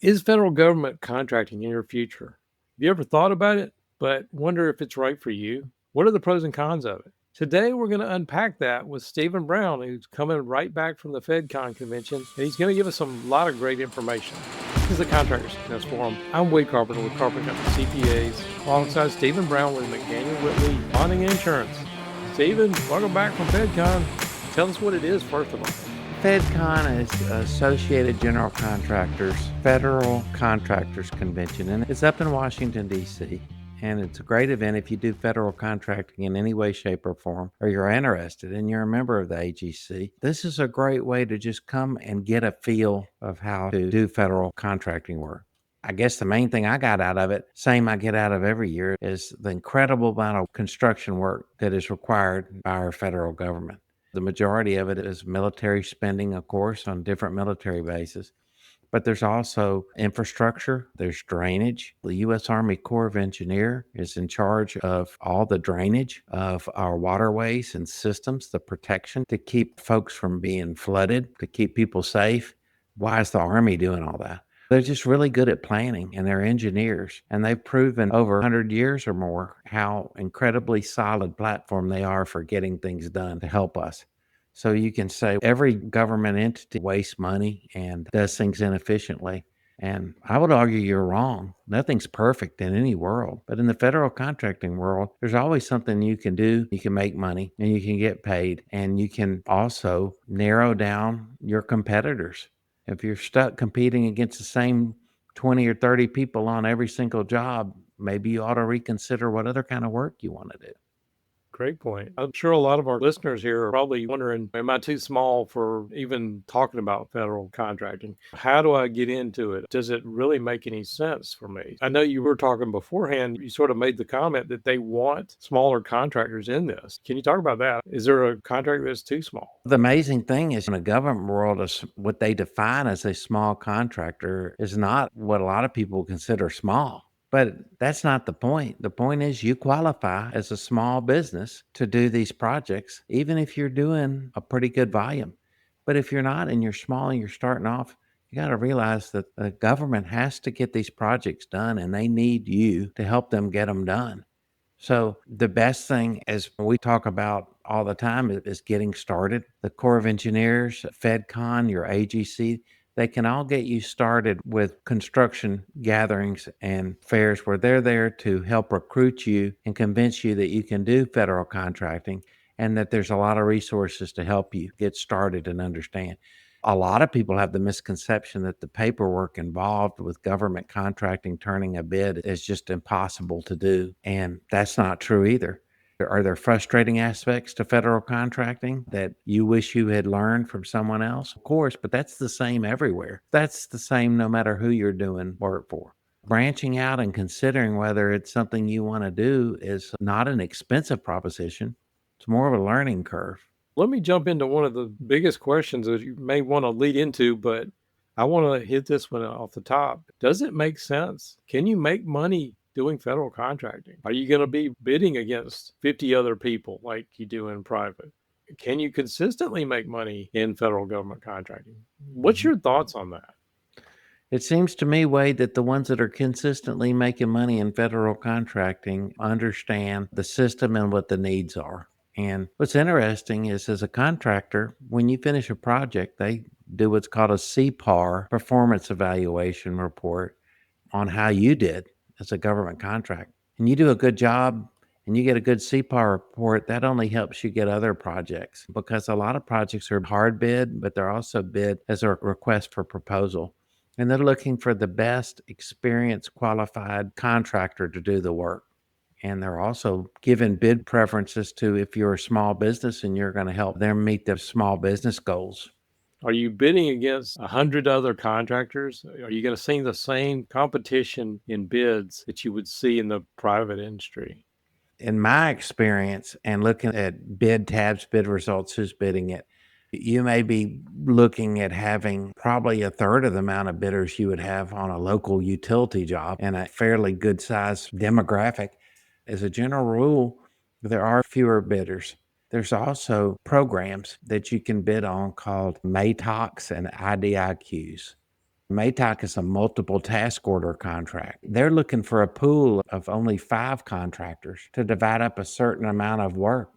Is federal government contracting in your future? Have you ever thought about it, but wonder if it's right for you? What are the pros and cons of it? Today, we're going to unpack that with Stephen Brown, who's coming right back from the FedCon convention, and he's going to give us lot of great information. This is the Contractor Success Forum. I'm Wade Carpenter with Carpenter Company CPAs, alongside Stephen Brown with McDaniel Whitley Bonding and Insurance. Stephen, welcome back from FedCon. Tell us what it is, first of all. FedCon is Associated General Contractors Federal Contractors Convention, and it's up in Washington, D.C., and it's a great event if you do federal contracting in any way, shape, or form, or you're interested and you're a member of the AGC. This is a great way to just come and get a feel of how to do federal contracting work. I guess the main thing I got out of it, same I get out of every year, is the incredible amount of construction work that is required by our federal government. The majority of it is military spending, of course, on different military bases. But there's also infrastructure, there's drainage. The U.S. Army Corps of Engineers is in charge of all the drainage of our waterways and systems, the protection to keep folks from being flooded, to keep people safe. Why is the Army doing all that? They're just really good at planning, and they're engineers, and they've proven over 100 years or more how incredibly solid platform they are for getting things done to help us. So you can say every government entity wastes money and does things inefficiently. And I would argue you're wrong. Nothing's perfect in any world. But in the federal contracting world, there's always something you can do. You can make money and you can get paid. And you can also narrow down your competitors. If you're stuck competing against the same 20 or 30 people on every single job, maybe you ought to reconsider what other kind of work you want to do. Great point. I'm sure a lot of our listeners here are probably wondering, am I too small for even talking about federal contracting? How do I get into it? Does it really make any sense for me? I know you were talking beforehand, you sort of made the comment that they want smaller contractors in this. Can you talk about that? Is there a contract that's too small? The amazing thing is in the government world, is what they define as a small contractor is not what a lot of people consider small. But that's not the point. The point is you qualify as a small business to do these projects, even if you're doing a pretty good volume. But if you're not and you're small and you're starting off, you got to realize that the government has to get these projects done and they need you to help them get them done. So the best thing, as we talk about all the time, is getting started. The Corps of Engineers, FedCon, your AGC, they can all get you started with construction gatherings and fairs where they're there to help recruit you and convince you that you can do federal contracting and that there's a lot of resources to help you get started and understand. A lot of people have the misconception that the paperwork involved with government contracting, turning a bid, is just impossible to do. And that's not true either. Are there frustrating aspects to federal contracting that you wish you had learned from someone else? Of course, but that's the same everywhere. That's the same no matter who you're doing work for. Branching out and considering whether it's something you want to do is not an expensive proposition. It's more of a learning curve. Let me jump into one of the biggest questions that you may want to lead into, but I want to hit this one off the top. Does it make sense? Can you make money doing federal contracting? Are you going to be bidding against 50 other people like you do in private? Can you consistently make money in federal government contracting? What's your thoughts on that? It seems to me, Wade, that the ones that are consistently making money in federal contracting understand the system and what the needs are. And what's interesting is, as a contractor, when you finish a project, they do what's called a CPAR, performance evaluation report, on how you did as a government contract. And you do a good job and you get a good CPAR report, that only helps you get other projects, because a lot of projects are hard bid, but they're also bid as a request for proposal. And they're looking for the best experienced, qualified contractor to do the work. And they're also given bid preferences to, if you're a small business and you're going to help them meet their small business goals. Are you bidding against 100 other contractors? Are you going to see the same competition in bids that you would see in the private industry? In my experience and looking at bid tabs, bid results, who's bidding it, you may be looking at having probably a third of the amount of bidders you would have on a local utility job and a fairly good sized demographic. As a general rule, there are fewer bidders. There's also programs that you can bid on called MATOCs and IDIQs. MATOC is a multiple task order contract. They're looking for a pool of only 5 contractors to divide up a certain amount of work,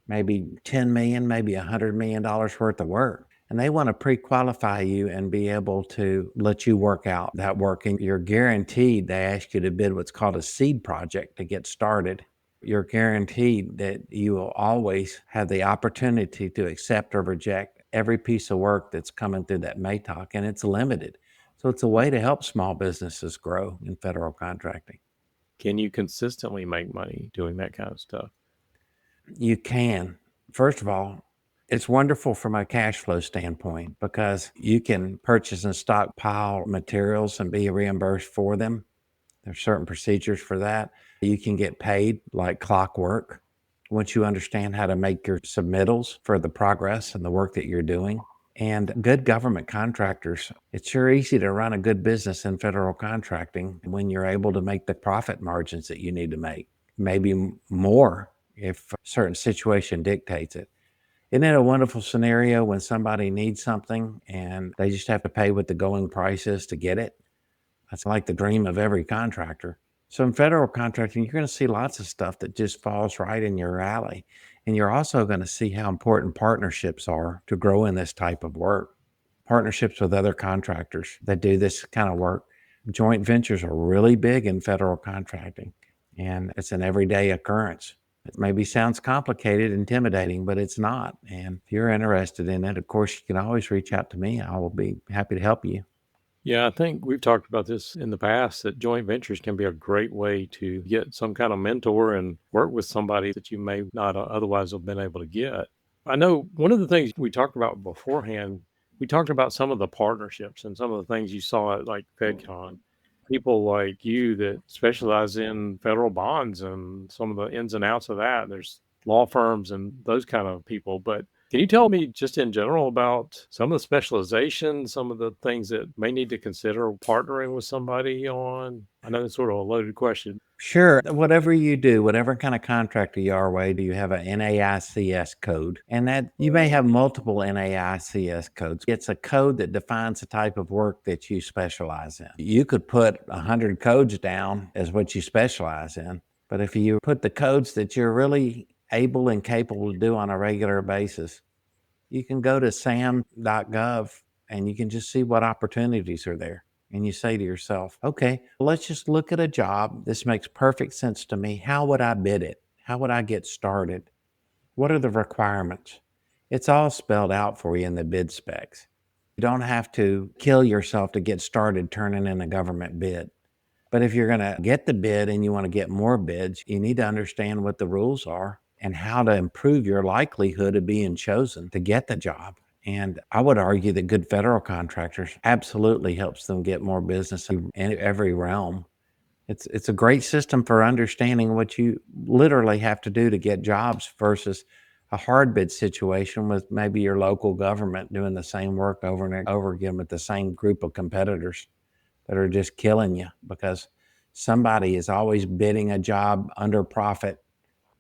maybe $10 million, maybe $100 million worth of work. And they want to pre-qualify you and be able to let you work out that work. And you're guaranteed, they ask you to bid what's called a seed project to get started. You're guaranteed that you will always have the opportunity to accept or reject every piece of work that's coming through that MATOC, and it's limited. So it's a way to help small businesses grow in federal contracting. Can you consistently make money doing that kind of stuff? You can. First of all, it's wonderful from a cash flow standpoint because you can purchase and stockpile materials and be reimbursed for them. There's certain procedures for that. You can get paid like clockwork once you understand how to make your submittals for the progress and the work that you're doing. And good government contractors, it's sure easy to run a good business in federal contracting when you're able to make the profit margins that you need to make, maybe more if a certain situation dictates it. Isn't it a wonderful scenario when somebody needs something and they just have to pay what the going price is to get it? That's like the dream of every contractor. So in federal contracting, you're going to see lots of stuff that just falls right in your alley. And you're also going to see how important partnerships are to grow in this type of work. Partnerships with other contractors that do this kind of work. Joint ventures are really big in federal contracting, and it's an everyday occurrence. It maybe sounds complicated, intimidating, but it's not. And if you're interested in it, of course, you can always reach out to me. I will be happy to help you. Yeah, I think we've talked about this in the past that joint ventures can be a great way to get some kind of mentor and work with somebody that you may not otherwise have been able to get. I know one of the things we talked about beforehand, we talked about some of the partnerships and some of the things you saw at like FedCon. People like you that specialize in federal bonds and some of the ins and outs of that. There's law firms and those kind of people. But can you tell me just in general about some of the specializations, some of the things that may need to consider partnering with somebody on? I know it's sort of a loaded question. Sure. Whatever you do, whatever kind of contractor you are, Wade, you have a NAICS code, and that you may have multiple NAICS codes. It's a code that defines the type of work that you specialize in. You could put 100 codes down as what you specialize in, but if you put the codes that you're really able and capable to do on a regular basis, you can go to sam.gov and you can just see what opportunities are there. And you say to yourself, okay, let's just look at a job. This makes perfect sense to me. How would I bid it? How would I get started? What are the requirements? It's all spelled out for you in the bid specs. You don't have to kill yourself to get started turning in a government bid. But if you're going to get the bid and you want to get more bids, you need to understand what the rules are and how to improve your likelihood of being chosen to get the job. And I would argue that good federal contractors absolutely helps them get more business in every realm. It's a great system for understanding what you literally have to do to get jobs versus a hard bid situation with maybe your local government doing the same work over and over again with the same group of competitors that are just killing you because somebody is always bidding a job under profit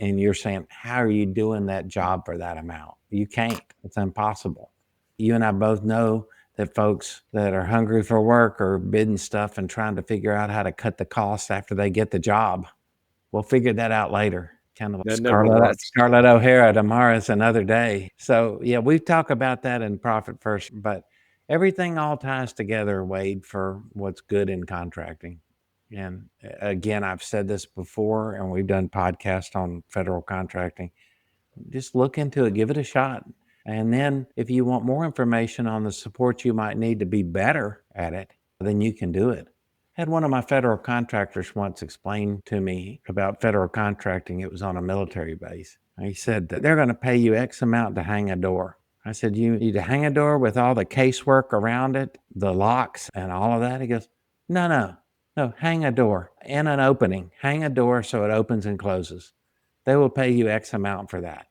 and you're saying, how are you doing that job for that amount? You can't. It's impossible. You and I both know that folks that are hungry for work are bidding stuff and trying to figure out how to cut the costs after they get the job. We'll figure that out later. Kind of like That never works. Scarlett O'Hara, tomorrow's another day. So yeah, we've talked about that in Profit First, but everything all ties together, Wade, for what's good in contracting. And again, I've said this before, and we've done podcasts on federal contracting. Just look into it, give it a shot. And then if you want more information on the support you might need to be better at it, then you can do it. I had one of my federal contractors once explain to me about federal contracting. It was on a military base. He said that they're going to pay you X amount to hang a door. I said, you need to hang a door with all the casework around it, the locks and all of that? He goes, no, hang a door in an opening. Hang a door so it opens and closes. They will pay you X amount for that.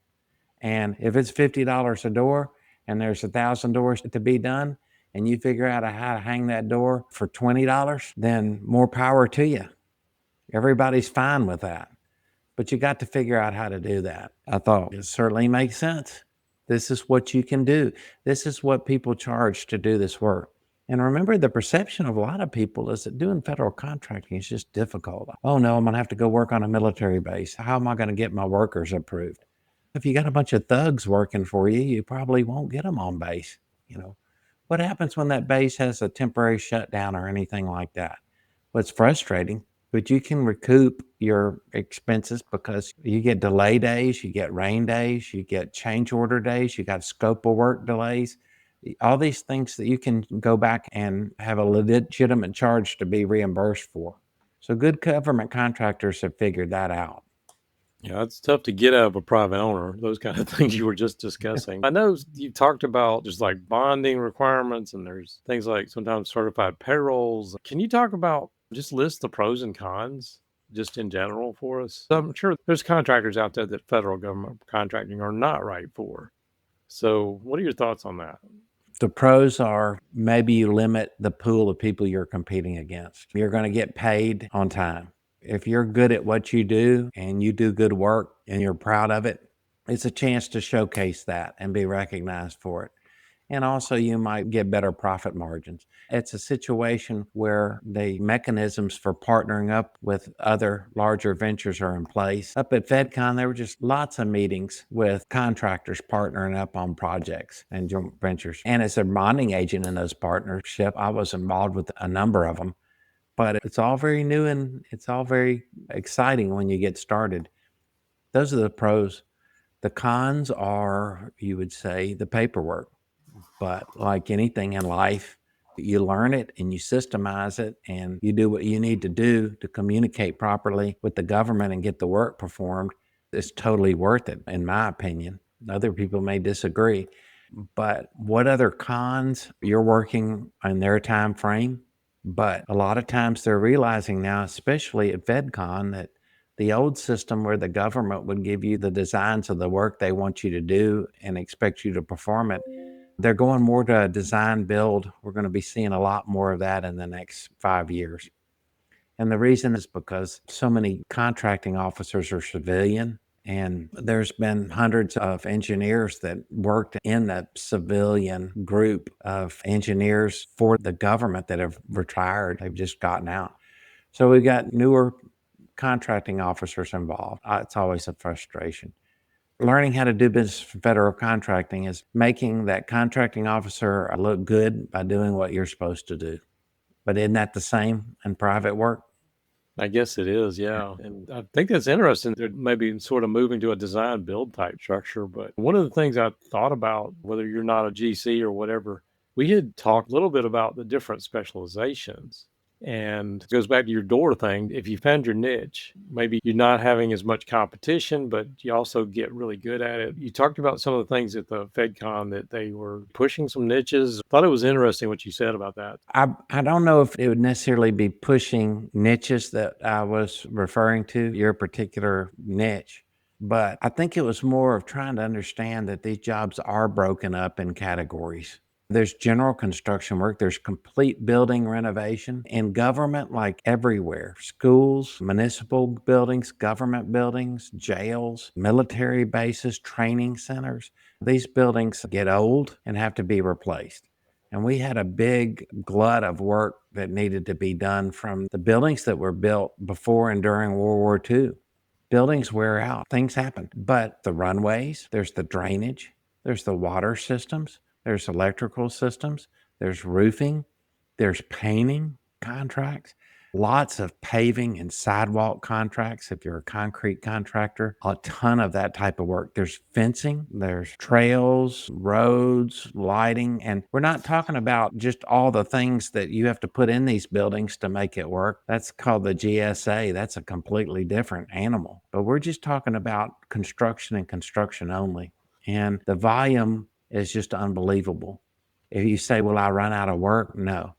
And if it's $50 a door and there's 1,000 doors to be done, and you figure out how to hang that door for $20, then more power to you. Everybody's fine with that. But you got to figure out how to do that. I thought it certainly makes sense. This is what you can do. This is what people charge to do this work. And remember, the perception of a lot of people is that doing federal contracting is just difficult. Oh no, I'm going to have to go work on a military base. How am I going to get my workers approved? If you got a bunch of thugs working for you, you probably won't get them on base. You know, what happens when that base has a temporary shutdown or anything like that? Well, it's frustrating, but you can recoup your expenses because you get delay days, you get rain days, you get change order days, you got scope of work delays, all these things that you can go back and have a legitimate charge to be reimbursed for. So good government contractors have figured that out. Yeah, it's tough to get out of a private owner, those kind of things you were just discussing. I know you talked about just like bonding requirements, and there's things like sometimes certified payrolls. Can you talk about just list the pros and cons just in general for us? I'm sure there's contractors out there that federal government contracting are not right for. So, what are your thoughts on that? The pros are maybe you limit the pool of people you're competing against. You're going to get paid on time. If you're good at what you do and you do good work and you're proud of it, it's a chance to showcase that and be recognized for it. And also, you might get better profit margins. It's a situation where the mechanisms for partnering up with other larger ventures are in place. Up at FedCon, there were just lots of meetings with contractors partnering up on projects and joint ventures. And as a bonding agent in those partnerships, I was involved with a number of them. But it's all very new and it's all very exciting when you get started. Those are the pros. The cons are, you would say, the paperwork. But like anything in life, you learn it and you systemize it and you do what you need to do to communicate properly with the government and get the work performed. It's totally worth it, in my opinion. Other people may disagree. But what other cons? You're working on their time frame. But a lot of times they're realizing now, especially at FedCon, that the old system where the government would give you the designs of the work they want you to do and expect you to perform it, they're going more to a design build. We're going to be seeing a lot more of that in the next 5 years. And the reason is because so many contracting officers are civilian. And there's been hundreds of engineers that worked in that civilian group of engineers for the government that have retired. They've just gotten out. So we've got newer contracting officers involved. It's always a frustration. Learning how to do business for federal contracting is making that contracting officer look good by doing what you're supposed to do. But isn't that the same in private work? I guess it is, yeah. And I think that's interesting. They're maybe sort of moving to a design build type structure. But one of the things I thought about, whether you're not a GC or whatever, we had talked a little bit about the different specializations. And it goes back to your door thing. If you found your niche, maybe you're not having as much competition, but you also get really good at it. You talked about some of the things at the FedCon that they were pushing some niches. Thought it was interesting what you said about that. I don't know if it would necessarily be pushing niches that I was referring to, your particular niche, but I think it was more of trying to understand that these jobs are broken up in categories. There's general construction work, there's complete building renovation in government, like everywhere schools, municipal buildings, government buildings, jails, military bases, training centers. These buildings get old and have to be replaced. And we had a big glut of work that needed to be done from the buildings that were built before and during World War II. Buildings wear out, things happen. But the runways, there's the drainage, there's the water systems, there's electrical systems, there's roofing, there's painting contracts, lots of paving and sidewalk contracts. If you're a concrete contractor, a ton of that type of work. There's fencing, there's trails, roads, lighting. And we're not talking about just all the things that you have to put in these buildings to make it work. That's called the GSA. That's a completely different animal. But we're just talking about construction and construction only. And the volume is just unbelievable. If you say, will I run out of work? No.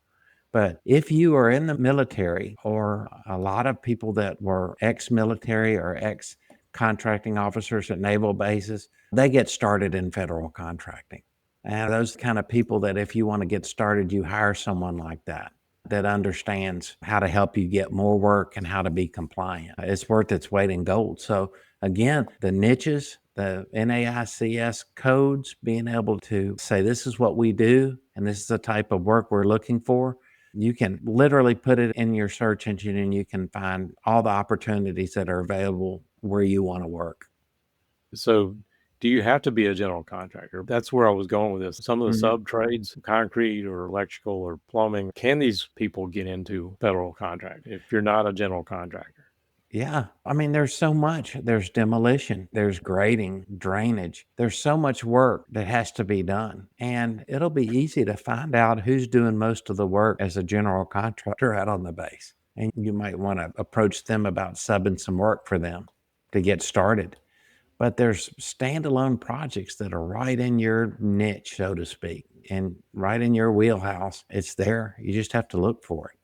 But if you are in the military, or a lot of people that were ex-military or ex-contracting officers at naval bases, they get started in federal contracting. And those kind of people that if you want to get started, you hire someone like that that understands how to help you get more work and how to be compliant. It's worth its weight in gold. So again, the niches, the NAICS codes, being able to say, this is what we do, and this is the type of work we're looking for. You can literally put it in your search engine and you can find all the opportunities that are available where you want to work. So, do you have to be a general contractor? That's where I was going with this. Some of the sub trades, concrete or electrical or plumbing, can these people get into federal contract if you're not a general contractor? Yeah. I mean, there's so much. There's demolition, there's grading, drainage. There's so much work that has to be done. And it'll be easy to find out who's doing most of the work as a general contractor out on the base. And you might want to approach them about subbing some work for them to get started. But there's standalone projects that are right in your niche, so to speak, and right in your wheelhouse. It's there. You just have to look for it.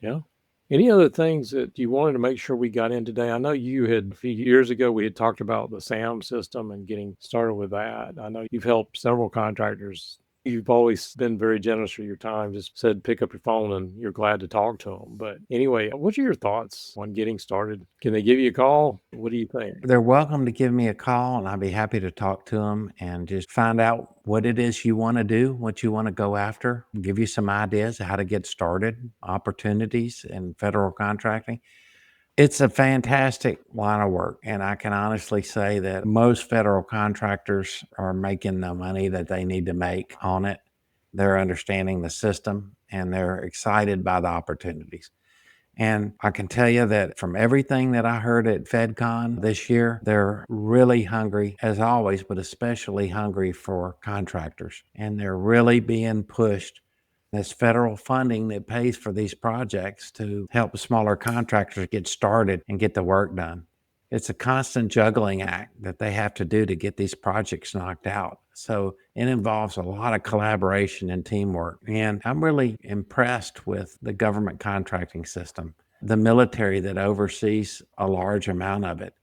Yeah. Any other things that you wanted to make sure we got in today? I know you had a few years ago, we had talked about the SAM system and getting started with that. I know you've helped several contractors. You've always been very generous with your time, just said pick up your phone and you're glad to talk to them. But anyway, what are your thoughts on getting started? Can they give you a call? What do you think? They're welcome to give me a call, and I'll be happy to talk to them and just find out what it is you want to do, what you want to go after, give you some ideas of how to get started, opportunities in federal contracting. It's a fantastic line of work, and I can honestly say that most federal contractors are making the money that they need to make on it. They're understanding the system, and they're excited by the opportunities. And I can tell you that from everything that I heard at FedCon this year, they're really hungry, as always, but especially hungry for contractors. And they're really being pushed. This federal funding that pays for these projects to help smaller contractors get started and get the work done. It's a constant juggling act that they have to do to get these projects knocked out. So it involves a lot of collaboration and teamwork. And I'm really impressed with the government contracting system, the military that oversees a large amount of it.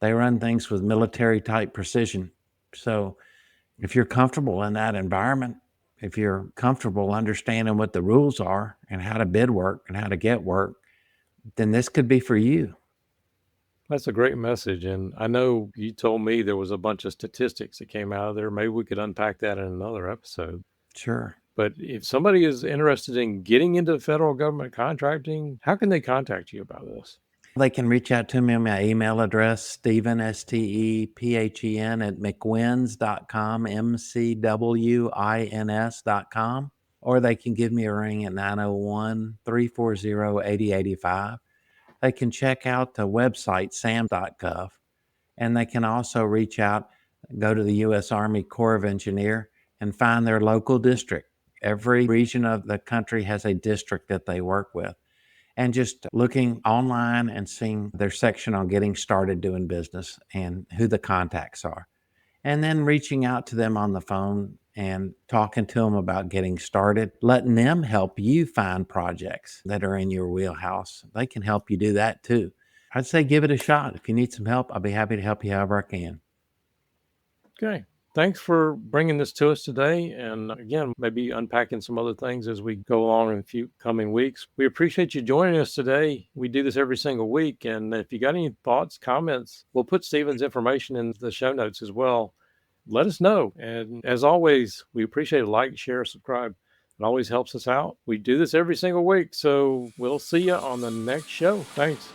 They run things with military type precision. So if you're comfortable in that environment, if you're comfortable understanding what the rules are and how to bid work and how to get work, then this could be for you. That's a great message. And I know you told me there was a bunch of statistics that came out of there. Maybe we could unpack that in another episode. Sure. But if somebody is interested in getting into federal government contracting, how can they contact you about this? They can reach out to me on my email address, Stephen, Stephen, at mcwins.com, MCWINS.com, or they can give me a ring at 901-340-8085. They can check out the website, sam.gov, and they can also reach out, go to the U.S. Army Corps of Engineer, and find their local district. Every region of the country has a district that they work with. And just looking online and seeing their section on getting started doing business and who the contacts are. And then reaching out to them on the phone and talking to them about getting started, letting them help you find projects that are in your wheelhouse. They can help you do that too. I'd say give it a shot. If you need some help, I'll be happy to help you however I can. Okay. Thanks for bringing this to us today. And again, maybe unpacking some other things as we go along in a few coming weeks. We appreciate you joining us today. We do this every single week. And if you got any thoughts, comments, we'll put Stephen's information in the show notes as well. Let us know. And as always, we appreciate a like, share, subscribe. It always helps us out. We do this every single week. So we'll see you on the next show. Thanks.